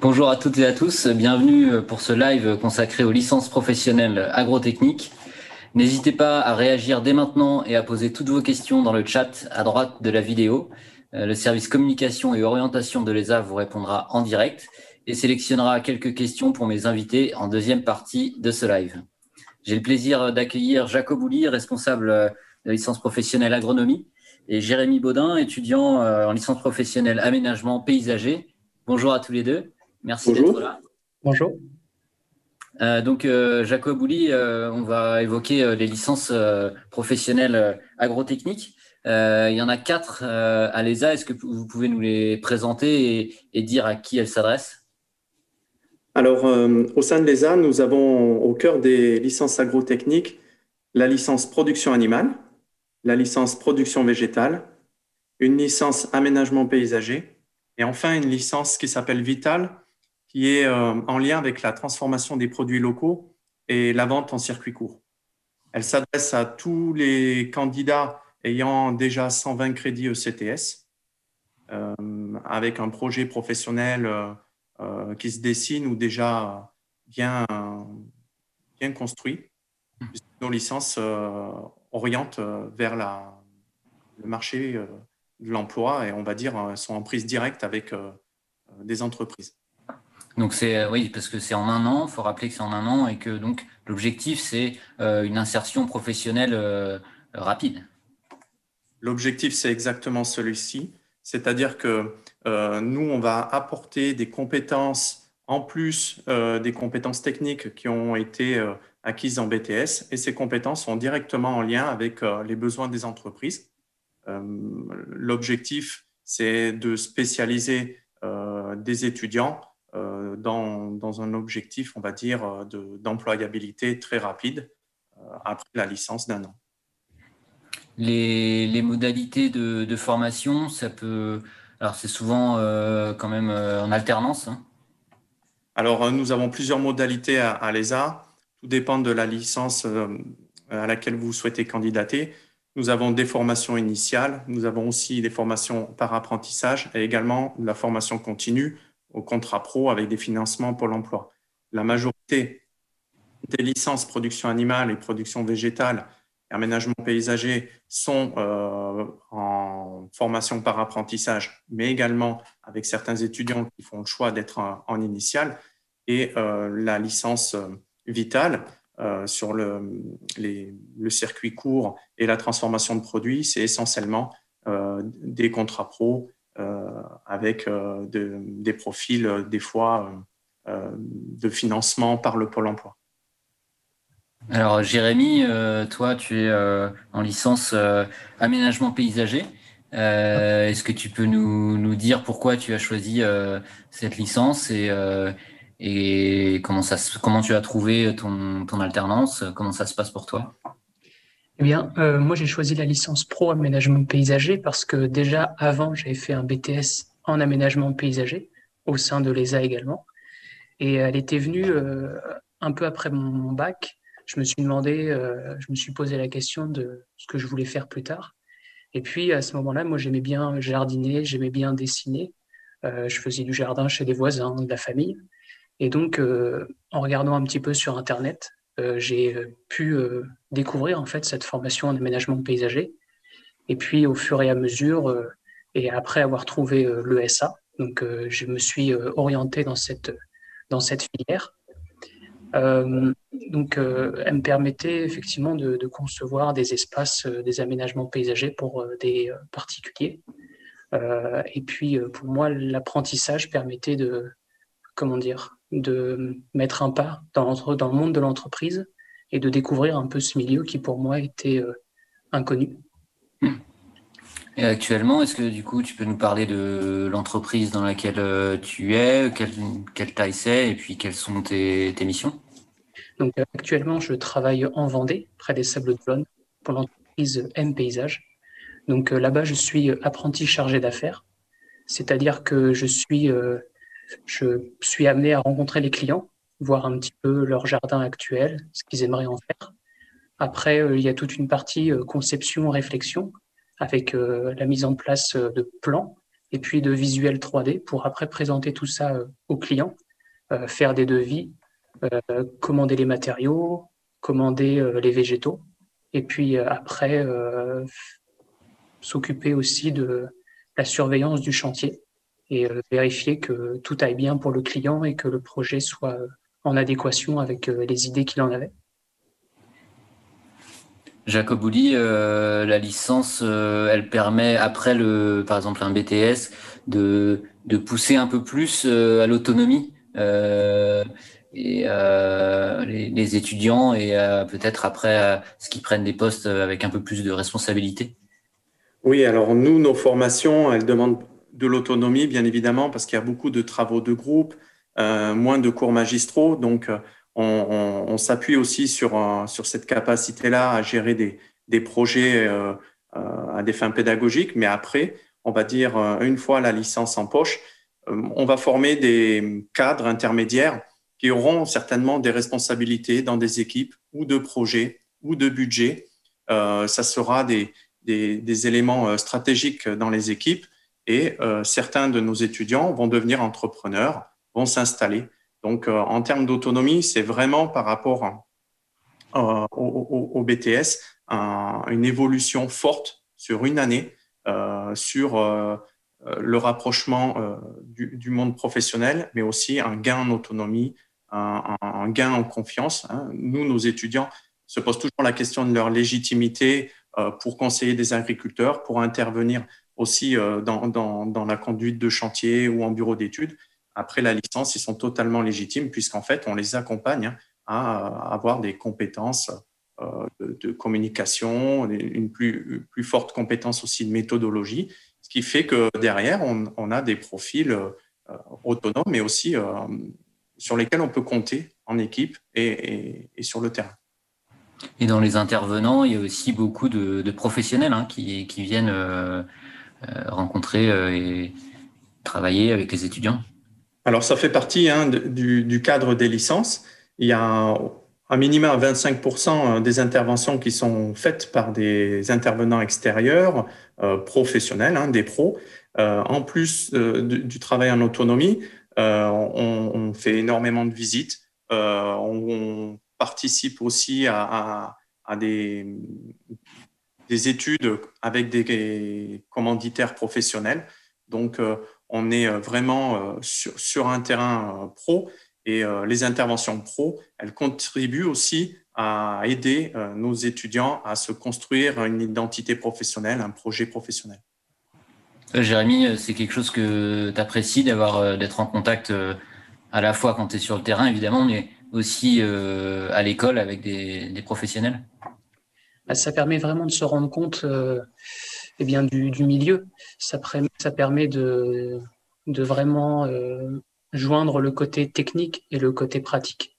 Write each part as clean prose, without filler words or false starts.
Bonjour à toutes et à tous, bienvenue pour ce live consacré aux licences professionnelles agrotechniques. N'hésitez pas à réagir dès maintenant et à poser toutes vos questions dans le chat à droite de la vidéo. Le service communication et orientation de l'ESA vous répondra en direct et sélectionnera quelques questions pour mes invités en deuxième partie de ce live. J'ai le plaisir d'accueillir Jacob Ouli, responsable de la licence professionnelle agronomie, et Jérémy Baudin, étudiant en licence professionnelle aménagement paysager. Bonjour à tous les deux. Merci d'être là. Bonjour. Jacob Ouli, on va évoquer les licences professionnelles agrotechniques. Il y en a 4 à l'ESA. Est-ce que vous pouvez nous les présenter et dire à qui elles s'adressent? Alors, au sein de l'ESA, nous avons au cœur des licences agrotechniques la licence production animale, la licence production végétale, une licence aménagement paysager et enfin une licence qui s'appelle Vital, qui est en lien avec la transformation des produits locaux et la vente en circuit court. Elle s'adresse à tous les candidats ayant déjà 120 crédits ECTS, avec un projet professionnel qui se dessine ou déjà bien construit. Nos licences orientent vers le marché de l'emploi et on va dire sont en prise directe avec des entreprises. Donc oui, parce que c'est en un an, il faut rappeler que c'est en un an et que donc l'objectif c'est une insertion professionnelle rapide. L'objectif c'est exactement celui-ci, c'est-à-dire que nous on va apporter des compétences en plus des compétences techniques qui ont été acquises en BTS et ces compétences sont directement en lien avec les besoins des entreprises. L'objectif c'est de spécialiser des étudiants dans un objectif, on va dire, d'employabilité très rapide après la licence d'1 an. Les modalités de formation, ça peut... Alors c'est souvent quand même en alternance, hein. Alors, nous avons plusieurs modalités à l'ESA. Tout dépend de la licence à laquelle vous souhaitez candidater. Nous avons des formations initiales, nous avons aussi des formations par apprentissage et également la formation continue au contrat pro avec des financements Pôle emploi. La majorité des licences production animale et production végétale et aménagement paysager sont en formation par apprentissage, mais également avec certains étudiants qui font le choix d'être en initiale. Et la licence Vitale sur le circuit court et la transformation de produits, c'est essentiellement des contrats pro avec des profils des fois de financement par le Pôle emploi. Alors Jérémy, toi tu es en licence aménagement paysager. Est-ce que tu peux nous dire pourquoi tu as choisi cette licence et comment tu as trouvé ton alternance? Comment ça se passe pour toi? Eh bien, moi j'ai choisi la licence pro aménagement paysager parce que déjà avant j'avais fait un BTS en aménagement paysager au sein de l'ESA également. Et elle était venue un peu après mon bac. Je me suis demandé, je me suis posé la question de ce que je voulais faire plus tard. Et puis à ce moment-là, moi j'aimais bien jardiner, j'aimais bien dessiner. Je faisais du jardin chez des voisins, de la famille. Et donc, en regardant un petit peu sur Internet, j'ai pu découvrir en fait cette formation en aménagement paysager. Et puis, au fur et à mesure, et après avoir trouvé l'ESA, donc je me suis orienté dans cette filière. Elle me permettait effectivement de concevoir des espaces, des aménagements paysagers pour des particuliers. Et puis, pour moi, l'apprentissage permettait comment dire, de mettre un pas dans le monde de l'entreprise et de découvrir un peu ce milieu qui pour moi était inconnu. Et actuellement, est-ce que du coup tu peux nous parler de l'entreprise dans laquelle tu es, quelle taille c'est et puis quelles sont tes missions? Donc actuellement, je travaille en Vendée, près des Sables d'Olonne, pour l'entreprise M Paysage. Donc là-bas, je suis apprenti chargé d'affaires, c'est-à-dire que je suis amené à rencontrer les clients, voir un petit peu leur jardin actuel, ce qu'ils aimeraient en faire. Après, il y a toute une partie conception, réflexion, avec la mise en place de plans et puis de visuel 3D pour après présenter tout ça aux clients, faire des devis, commander les matériaux, commander les végétaux, et puis après s'occuper aussi de la surveillance du chantier et vérifier que tout aille bien pour le client et que le projet soit en adéquation avec les idées qu'il en avait. Jacob Ouli, la licence, elle permet, après par exemple un BTS, de pousser un peu plus à l'autonomie et les étudiants et peut-être après ce qu'ils prennent des postes avec un peu plus de responsabilité. Oui, alors nous, nos formations, elles demandent de l'autonomie, bien évidemment, parce qu'il y a beaucoup de travaux de groupe, moins de cours magistraux. Donc, on s'appuie aussi sur cette capacité-là à gérer des projets à des fins pédagogiques. Mais après, on va dire, une fois la licence en poche, on va former des cadres intermédiaires qui auront certainement des responsabilités dans des équipes ou de projets ou de budget. Ça sera des éléments stratégiques dans les équipes et certains de nos étudiants vont devenir entrepreneurs, vont s'installer. Donc, en termes d'autonomie, c'est vraiment par rapport au BTS, une évolution forte sur une année sur le rapprochement du monde professionnel, mais aussi un gain en autonomie, un gain en confiance. Nous, nos étudiants se posent toujours la question de leur légitimité pour conseiller des agriculteurs, pour intervenir aussi dans la conduite de chantier ou en bureau d'études. Après la licence, ils sont totalement légitimes puisqu'en fait, on les accompagne à avoir des compétences de communication, une plus forte compétence aussi de méthodologie, ce qui fait que derrière, on a des profils autonomes, mais aussi sur lesquels on peut compter en équipe et sur le terrain. Et dans les intervenants, il y a aussi beaucoup de professionnels qui viennent rencontrer et travailler avec les étudiants. Alors, ça fait partie du cadre des licences. Il y a un minimum à 25% des interventions qui sont faites par des intervenants extérieurs, professionnels, des pros. En plus du travail en autonomie, on fait énormément de visites. On participe aussi à des études avec des commanditaires professionnels. Donc, on est vraiment sur un terrain pro et les interventions pro, elles contribuent aussi à aider nos étudiants à se construire une identité professionnelle, un projet professionnel. Jérémy, c'est quelque chose que tu apprécies d'être en contact à la fois quand tu es sur le terrain, évidemment, mais aussi à l'école avec des professionnels? Ça permet vraiment de se rendre compte du milieu. Ça permet de vraiment joindre le côté technique et le côté pratique.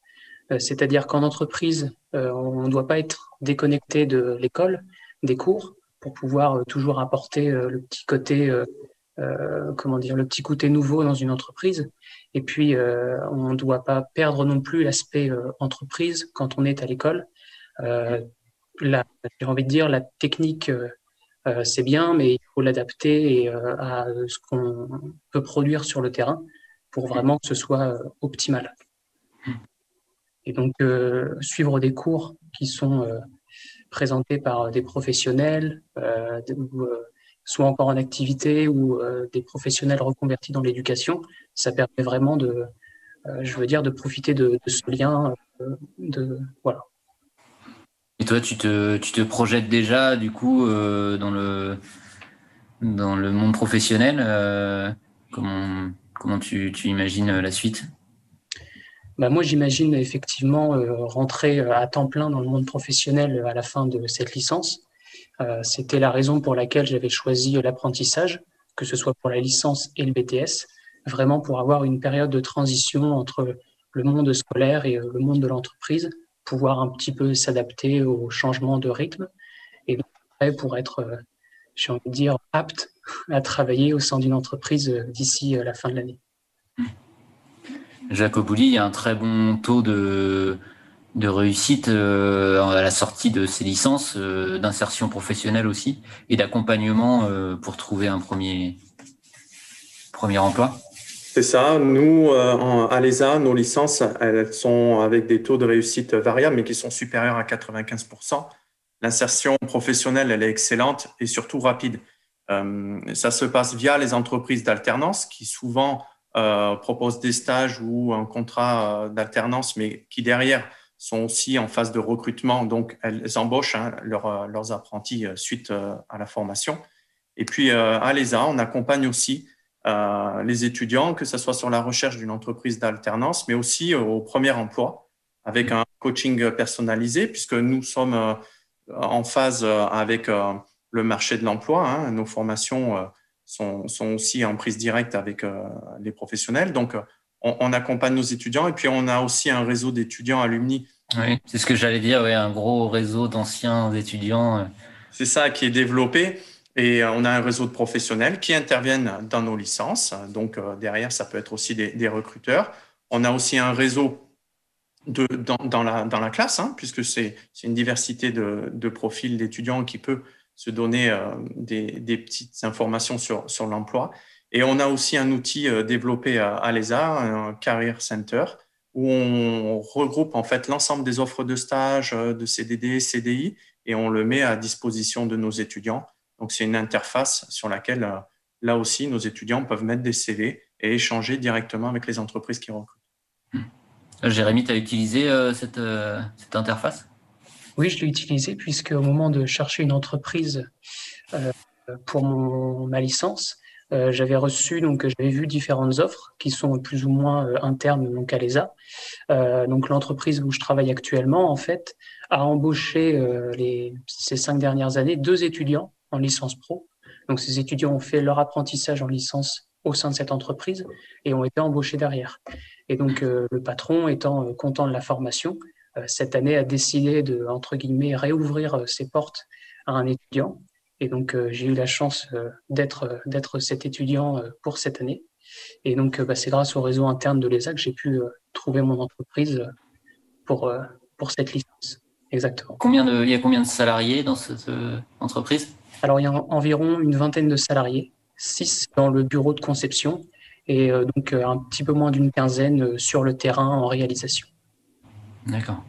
C'est-à-dire qu'en entreprise, on ne doit pas être déconnecté de l'école, des cours, pour pouvoir toujours apporter le petit côté le petit côté nouveau dans une entreprise. Et puis, on ne doit pas perdre non plus l'aspect entreprise quand on est à l'école. J'ai envie de dire, la technique, c'est bien, mais il faut l'adapter à ce qu'on peut produire sur le terrain pour vraiment que ce soit optimal. Et donc, suivre des cours qui sont présentés par des professionnels, soit encore en activité ou des professionnels reconvertis dans l'éducation, ça permet vraiment de profiter de ce lien. Voilà. Et toi, tu te projettes déjà du coup dans le monde professionnel, comment tu imagines la suite? Moi, j'imagine effectivement rentrer à temps plein dans le monde professionnel à la fin de cette licence. C'était la raison pour laquelle j'avais choisi l'apprentissage, que ce soit pour la licence et le BTS, vraiment pour avoir une période de transition entre le monde scolaire et le monde de l'entreprise, pouvoir un petit peu s'adapter aux changements de rythme et donc après pour être, j'ai envie de dire, apte à travailler au sein d'une entreprise d'ici la fin de l'année. Jacob Ouli, il y a un très bon taux de réussite à la sortie de ces licences, d'insertion professionnelle aussi, et d'accompagnement pour trouver un premier premier emploi? C'est ça. Nous, à l'ESA, nos licences, elles sont avec des taux de réussite variables, mais qui sont supérieurs à 95%. L'insertion professionnelle, elle est excellente et surtout rapide. Ça se passe via les entreprises d'alternance qui souvent proposent des stages ou un contrat d'alternance, mais qui derrière sont aussi en phase de recrutement. Donc, elles embauchent leurs apprentis suite à la formation. Et puis, à l'ESA, on accompagne aussi les étudiants, que ce soit sur la recherche d'une entreprise d'alternance, mais aussi au premier emploi, avec un coaching personnalisé, puisque nous sommes en phase avec le marché de l'emploi. Hein. Nos formations sont aussi en prise directe avec les professionnels. Donc, on accompagne nos étudiants et puis on a aussi un réseau d'étudiants alumni. Oui, c'est ce que j'allais dire, oui, un gros réseau d'anciens étudiants. C'est ça qui est développé. Et on a un réseau de professionnels qui interviennent dans nos licences. Donc, derrière, ça peut être aussi des recruteurs. On a aussi un réseau dans la classe, hein, puisque c'est une diversité de profils d'étudiants qui peut se donner des petites informations sur l'emploi. Et on a aussi un outil développé à l'ESA, un Career Center, où on regroupe en fait l'ensemble des offres de stage, de CDD, CDI, et on le met à disposition de nos étudiants. Donc, c'est une interface sur laquelle, là aussi, nos étudiants peuvent mettre des CV et échanger directement avec les entreprises qui recrutent. Jérémy, tu as utilisé cette interface? Oui, je l'ai utilisé puisque au moment de chercher une entreprise pour ma licence, j'avais vu différentes offres qui sont plus ou moins internes donc à l'ESA. Donc l'entreprise où je travaille actuellement, en fait, a embauché ces 5 dernières années 2 étudiants en licence pro. Donc ces étudiants ont fait leur apprentissage en licence au sein de cette entreprise et ont été embauchés derrière. Et donc le patron, étant content de la formation, cette année a décidé de, entre guillemets, réouvrir ses portes à un étudiant. Et donc j'ai eu la chance d'être cet étudiant pour cette année. Et donc c'est grâce au réseau interne de l'ESA que j'ai pu trouver mon entreprise pour cette licence. Exactement. Il y a combien de salariés dans cette entreprise? Alors, il y a environ une vingtaine de salariés, 6 dans le bureau de conception et donc un petit peu moins d'une quinzaine sur le terrain en réalisation. D'accord.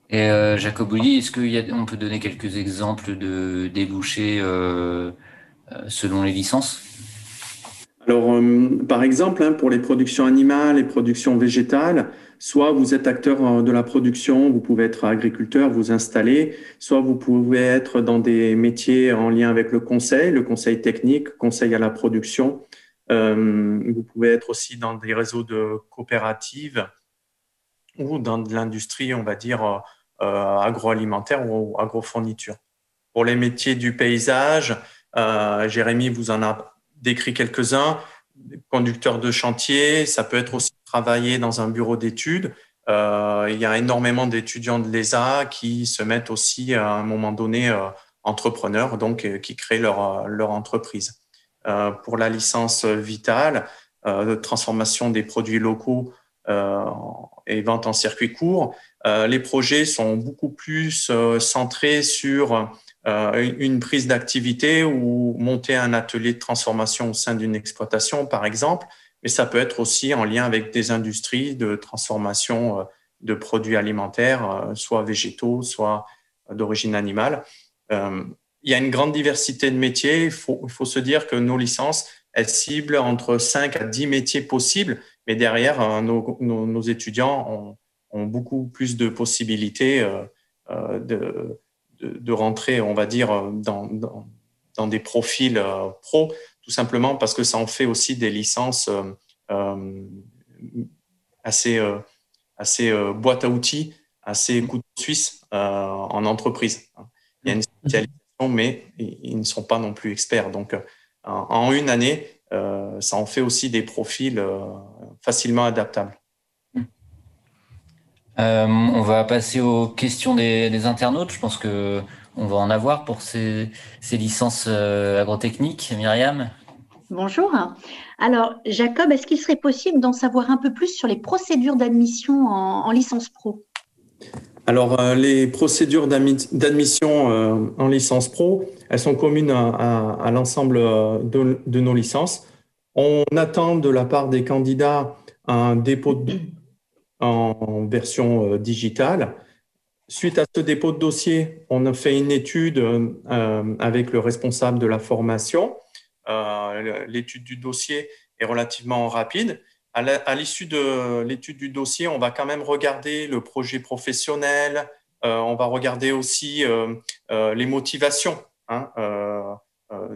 Et Jacob Bouilly, est-ce qu'on peut donner quelques exemples de débouchés selon les licences? Alors, par exemple, pour les productions animales et productions végétales, soit vous êtes acteur de la production, vous pouvez être agriculteur, vous installer, soit vous pouvez être dans des métiers en lien avec le conseil technique, conseil à la production. Vous pouvez être aussi dans des réseaux de coopératives ou dans de l'industrie, on va dire, agroalimentaire ou agrofourniture. Pour les métiers du paysage, Jérémy vous en a décrit quelques-uns. Conducteur de chantier, ça peut être aussi travailler dans un bureau d'études. Il y a énormément d'étudiants de l'ESA qui se mettent aussi à un moment donné entrepreneurs, donc qui créent leur entreprise. Pour la licence vitale, de transformation des produits locaux et vente en circuit court, les projets sont beaucoup plus centrés sur une prise d'activité ou monter un atelier de transformation au sein d'une exploitation, par exemple, mais ça peut être aussi en lien avec des industries de transformation de produits alimentaires, soit végétaux, soit d'origine animale. Il y a une grande diversité de métiers. Il faut se dire que nos licences, elles ciblent entre 5 à 10 métiers possibles, mais derrière, nos étudiants ont beaucoup plus de possibilités de rentrer, on va dire, dans des profils pro, tout simplement parce que ça en fait aussi des licences assez boîte à outils, assez couteau suisse en entreprise. Il y a une spécialisation, mais ils ne sont pas non plus experts. Donc, en une année, ça en fait aussi des profils facilement adaptables. On va passer aux questions des internautes. Je pense qu'on va en avoir pour ces licences agrotechniques. Myriam? Bonjour. Alors, Jacob, est-ce qu'il serait possible d'en savoir un peu plus sur les procédures d'admission en licence pro? Alors, les procédures d'admission en licence pro, elles sont communes à l'ensemble de nos licences. On attend de la part des candidats un dépôt de en version digitale. Suite à ce dépôt de dossier, on a fait une étude avec le responsable de la formation. L'étude du dossier est relativement rapide. À l'issue de l'étude du dossier, on va quand même regarder le projet professionnel, on va regarder aussi les motivations hein,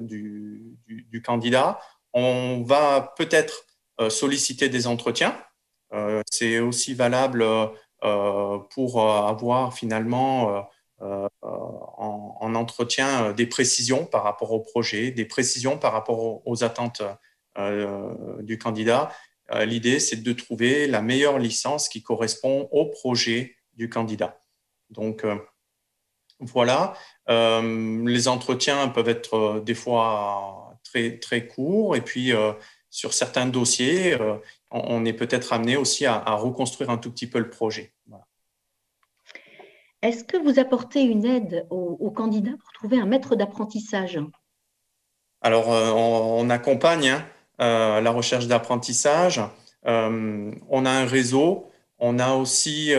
du candidat. On va peut-être solliciter des entretiens. C'est aussi valable pour avoir finalement en entretien des précisions par rapport au projet, des précisions par rapport aux attentes du candidat. L'idée, c'est de trouver la meilleure licence qui correspond au projet du candidat. Donc, voilà. Les entretiens peuvent être des fois très, très courts et puis sur certains dossiers, on est peut-être amené aussi à reconstruire un tout petit peu le projet. Voilà. Est-ce que vous apportez une aide aux candidats pour trouver un maître d'apprentissage? Alors, on accompagne la recherche d'apprentissage. On a un réseau. On a aussi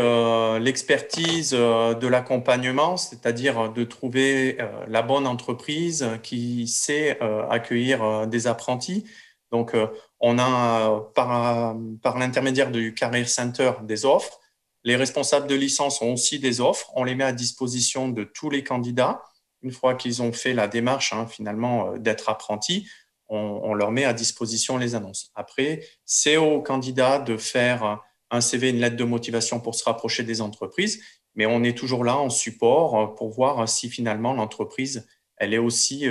l'expertise de l'accompagnement, c'est-à-dire de trouver la bonne entreprise qui sait accueillir des apprentis. Donc, on a par l'intermédiaire du Career Center des offres. Les responsables de licence ont aussi des offres. On les met à disposition de tous les candidats. Une fois qu'ils ont fait la démarche finalement d'être apprentis, on leur met à disposition les annonces. Après, c'est aux candidats de faire un CV, une lettre de motivation pour se rapprocher des entreprises, mais on est toujours là en support pour voir si finalement l'entreprise elle est aussi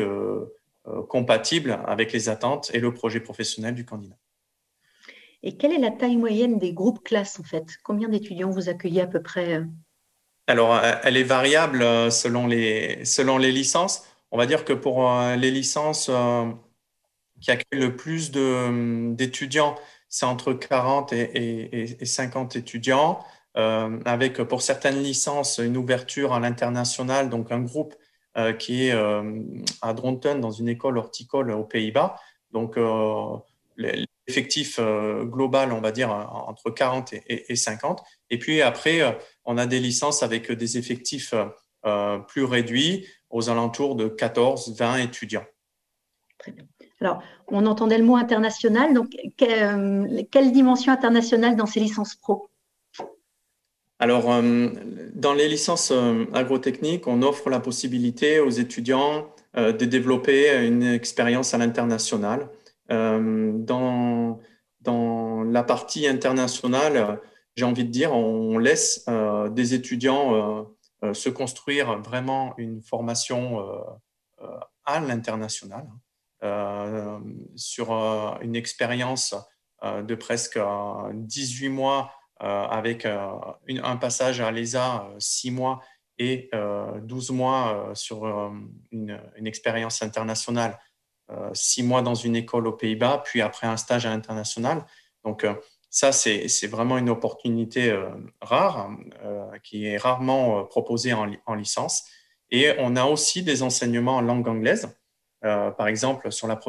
compatible avec les attentes et le projet professionnel du candidat. Et quelle est la taille moyenne des groupes classes en fait? Combien d'étudiants vous accueillez à peu près? Alors, elle est variable selon les licences. On va dire que pour les licences qui accueillent le plus d'étudiants, c'est entre 40 et 50 étudiants, avec pour certaines licences une ouverture à l'international, donc un groupe qui est à Dronten dans une école horticole aux Pays-Bas. Donc, l'effectif global, on va dire, entre 40 et 50. Et puis après, on a des licences avec des effectifs plus réduits, aux alentours de 14-20 étudiants. Très bien. Alors, on entendait le mot international, donc quelle dimension internationale dans ces licences pro? Alors, dans les licences agrotechniques, on offre la possibilité aux étudiants de développer une expérience à l'international. Dans la partie internationale, j'ai envie de dire, on laisse des étudiants se construire vraiment une formation à l'international sur une expérience de presque 18 mois avec un passage à l'ESA 6 mois et 12 mois sur une expérience internationale, 6 mois dans une école aux Pays-Bas, puis après un stage à l'international. Donc, ça, c'est vraiment une opportunité rare qui est rarement proposée en licence. Et on a aussi des enseignements en langue anglaise. Par exemple, sur la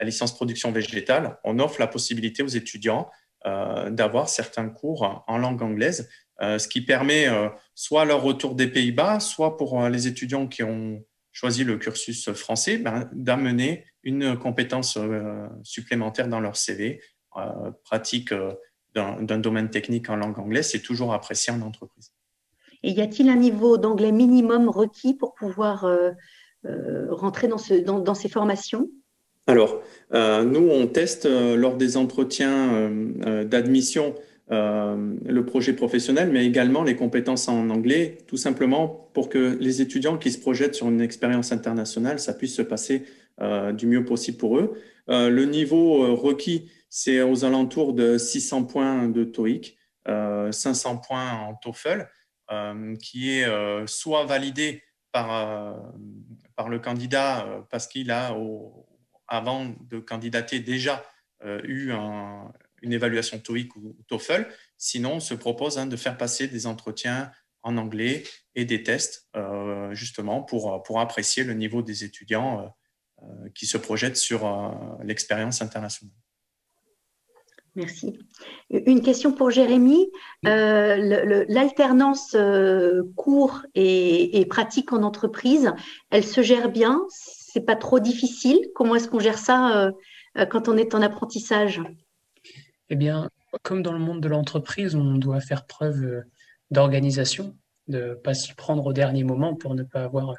licence production végétale, on offre la possibilité aux étudiants d'avoir certains cours en langue anglaise, ce qui permet soit leur retour des Pays-Bas, soit pour les étudiants qui ont choisi le cursus français, d'amener une compétence supplémentaire dans leur CV. Pratique d'un domaine technique en langue anglaise, c'est toujours apprécié en entreprise. Et y a-t-il un niveau d'anglais minimum requis pour pouvoir rentrer dans ces formations? Alors, nous, on teste lors des entretiens d'admission le projet professionnel, mais également les compétences en anglais, tout simplement pour que les étudiants qui se projettent sur une expérience internationale, ça puisse se passer du mieux possible pour eux. Le niveau requis, c'est aux alentours de 600 points de TOEIC, 500 points en TOEFL, qui est soit validé par le candidat parce qu'il a avant de candidater déjà eu une évaluation TOEIC ou TOEFL. Sinon, on se propose de faire passer des entretiens en anglais et des tests justement pour apprécier le niveau des étudiants qui se projettent sur l'expérience internationale. Merci. Une question pour Jérémy. L'alternance cours et pratique en entreprise, elle se gère bien? C'est pas trop difficile? Comment est-ce qu'on gère ça quand on est en apprentissage? Eh bien, comme dans le monde de l'entreprise, on doit faire preuve d'organisation, de ne pas s'y prendre au dernier moment pour ne pas avoir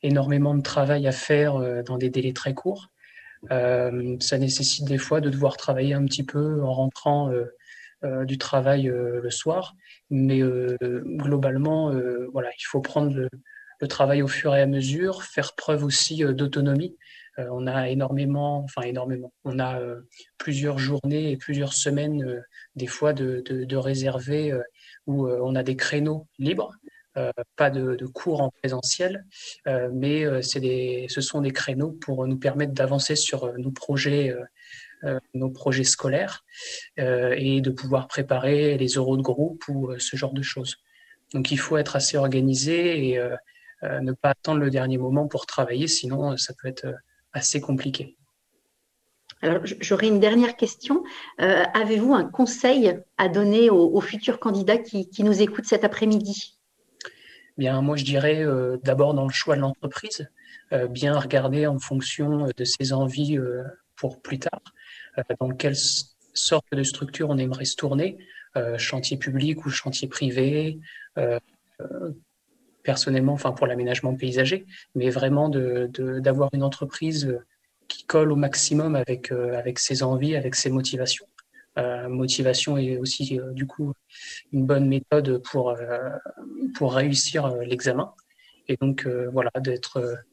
énormément de travail à faire dans des délais très courts. Ça nécessite des fois de devoir travailler un petit peu en rentrant du travail le soir, mais globalement, voilà, il faut prendre le travail au fur et à mesure, faire preuve aussi d'autonomie. On a on a plusieurs journées et plusieurs semaines, des fois de réserver où on a des créneaux libres. Pas de cours en présentiel, mais ce sont des créneaux pour nous permettre d'avancer sur nos projets scolaires et de pouvoir préparer les oraux de groupe ou ce genre de choses. Donc il faut être assez organisé et ne pas attendre le dernier moment pour travailler, sinon ça peut être assez compliqué. Alors, j'aurais une dernière question. Avez-vous un conseil à donner aux futurs candidats qui nous écoutent cet après-midi? Bien, moi, je dirais d'abord dans le choix de l'entreprise, bien regarder en fonction de ses envies pour plus tard, dans quelle sorte de structure on aimerait se tourner, chantier public ou chantier privé, personnellement, enfin pour l'aménagement paysager, mais vraiment d'avoir une entreprise qui colle au maximum avec ses envies, avec ses motivations. Motivation est aussi du coup une bonne méthode pour réussir l'examen. Et donc voilà, d'être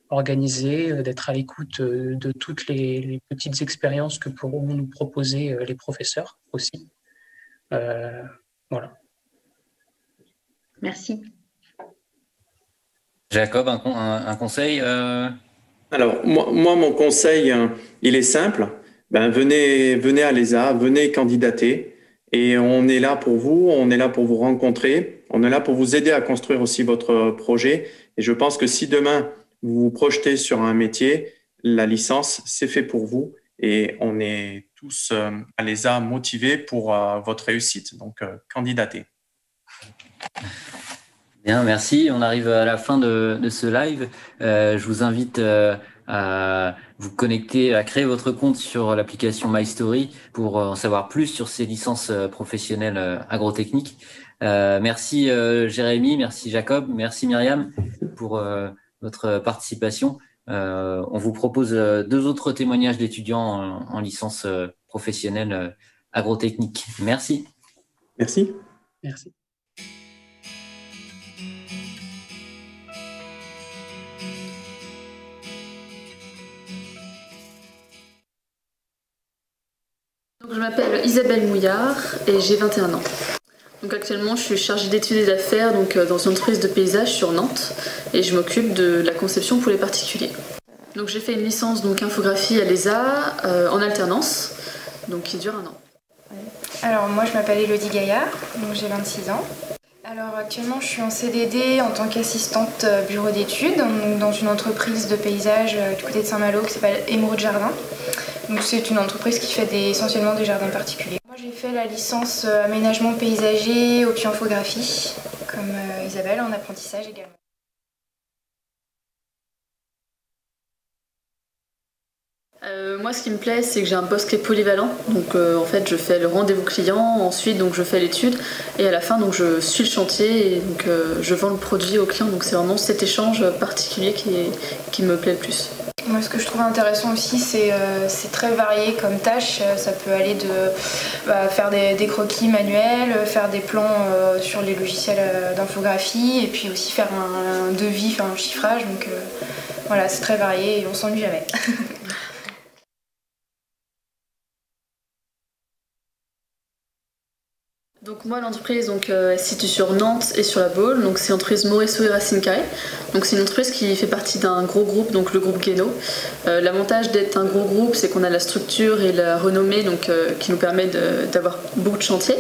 organisé, d'être à l'écoute de toutes les petites expériences que pourront nous proposer les professeurs aussi. Voilà. Merci. Jacob, un conseil Alors, moi, mon conseil, il est simple. Venez à l'ESA, venez candidater et on est là pour vous, on est là pour vous rencontrer, on est là pour vous aider à construire aussi votre projet. Et je pense que si demain, vous vous projetez sur un métier, la licence, c'est fait pour vous et on est tous à l'ESA motivés pour votre réussite. Donc, candidatez. Bien, merci. On arrive à la fin de ce live. Je vous invite à vous connecter, à créer votre compte sur l'application MyStory pour en savoir plus sur ces licences professionnelles agrotechniques. Merci Jérémy, merci Jacob, merci Myriam pour votre participation. On vous propose 2 autres témoignages d'étudiants en licence professionnelle agrotechnique. Merci. Merci. Merci. Donc, je m'appelle Isabelle Mouillard et j'ai 21 ans. Donc actuellement je suis chargée d'études et d'affaires dans une entreprise de paysage sur Nantes et je m'occupe de la conception pour les particuliers. Donc j'ai fait une licence infographie à l'ESA en alternance, donc qui dure 1 an. Alors moi je m'appelle Elodie Gaillard, donc j'ai 26 ans. Alors actuellement je suis en CDD en tant qu'assistante bureau d'études dans une entreprise de paysage du côté de Saint-Malo qui s'appelle Émeraude Jardin. Donc c'est une entreprise qui fait essentiellement des jardins particuliers. Moi j'ai fait la licence aménagement paysager opinfographie, comme Isabelle, en apprentissage également. Moi ce qui me plaît c'est que j'ai un poste qui est polyvalent, donc en fait je fais le rendez-vous client, ensuite donc je fais l'étude et à la fin donc je suis le chantier et donc je vends le produit au client, donc c'est vraiment cet échange particulier qui me plaît le plus. Moi ce que je trouve intéressant aussi c'est très varié comme tâche, ça peut aller de faire des croquis manuels, faire des plans sur les logiciels d'infographie et puis aussi faire un devis, un chiffrage, donc voilà c'est très varié et on s'ennuie jamais. Donc moi l'entreprise elle se situe sur Nantes et sur la Baule, donc c'est l'entreprise Morisseau et Racine Carré. Donc c'est une entreprise qui fait partie d'un gros groupe, donc le groupe Guéno. L'avantage d'être un gros groupe, c'est qu'on a la structure et la renommée qui nous permet d'avoir beaucoup de chantiers.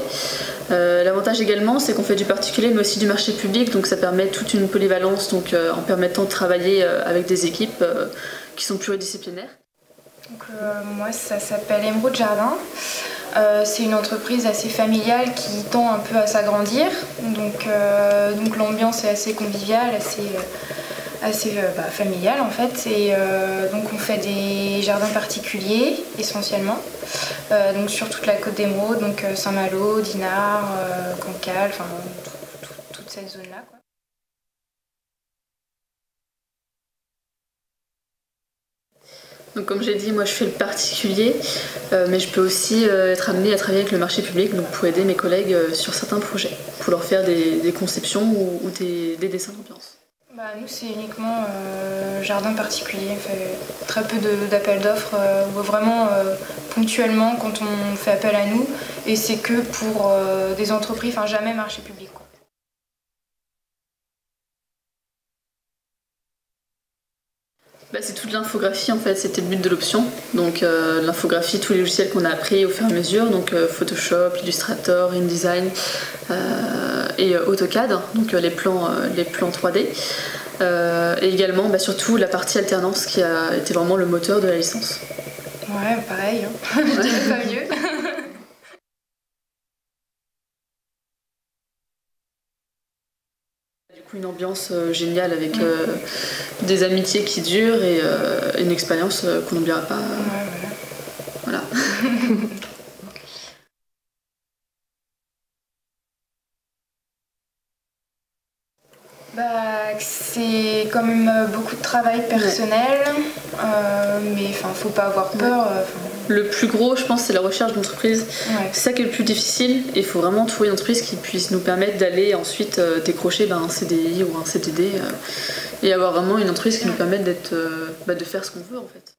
L'avantage également, c'est qu'on fait du particulier mais aussi du marché public, donc ça permet toute une polyvalence en permettant de travailler avec des équipes qui sont pluridisciplinaires. Donc, moi, ça s'appelle Émeraude Jardin. C'est une entreprise assez familiale qui tend un peu à s'agrandir. Donc l'ambiance est assez conviviale, assez familiale en fait. Et donc on fait des jardins particuliers essentiellement. Donc sur toute la côte d'Émeraude, donc Saint-Malo, Dinard, Cancale, enfin toute cette zone-là, quoi. Donc comme j'ai dit, moi je fais le particulier, mais je peux aussi être amenée à travailler avec le marché public, donc pour aider mes collègues sur certains projets, pour leur faire des conceptions ou des dessins d'ambiance. Nous c'est uniquement jardin particulier, on fait très peu d'appels d'offres, vraiment ponctuellement quand on fait appel à nous, et c'est que pour des entreprises, enfin jamais marché public, quoi. C'est toute l'infographie en fait, c'était le but de l'option. Donc l'infographie, tous les logiciels qu'on a appris au fur et à mesure, donc Photoshop, Illustrator, InDesign et AutoCAD, donc les plans 3D. Et également surtout la partie alternance qui a été vraiment le moteur de la licence. Ouais, pareil, hein. Je dirais pas mieux. Une ambiance géniale avec des amitiés qui durent et une expérience qu'on n'oubliera pas. Voilà. C'est quand même beaucoup de travail personnel, mais faut pas avoir peur. Le plus gros, je pense, c'est la recherche d'entreprise. Ouais. C'est ça qui est le plus difficile. Il faut vraiment trouver une entreprise qui puisse nous permettre d'aller ensuite décrocher un CDI ou un CDD et avoir vraiment une entreprise qui nous permette de faire ce qu'on veut en fait.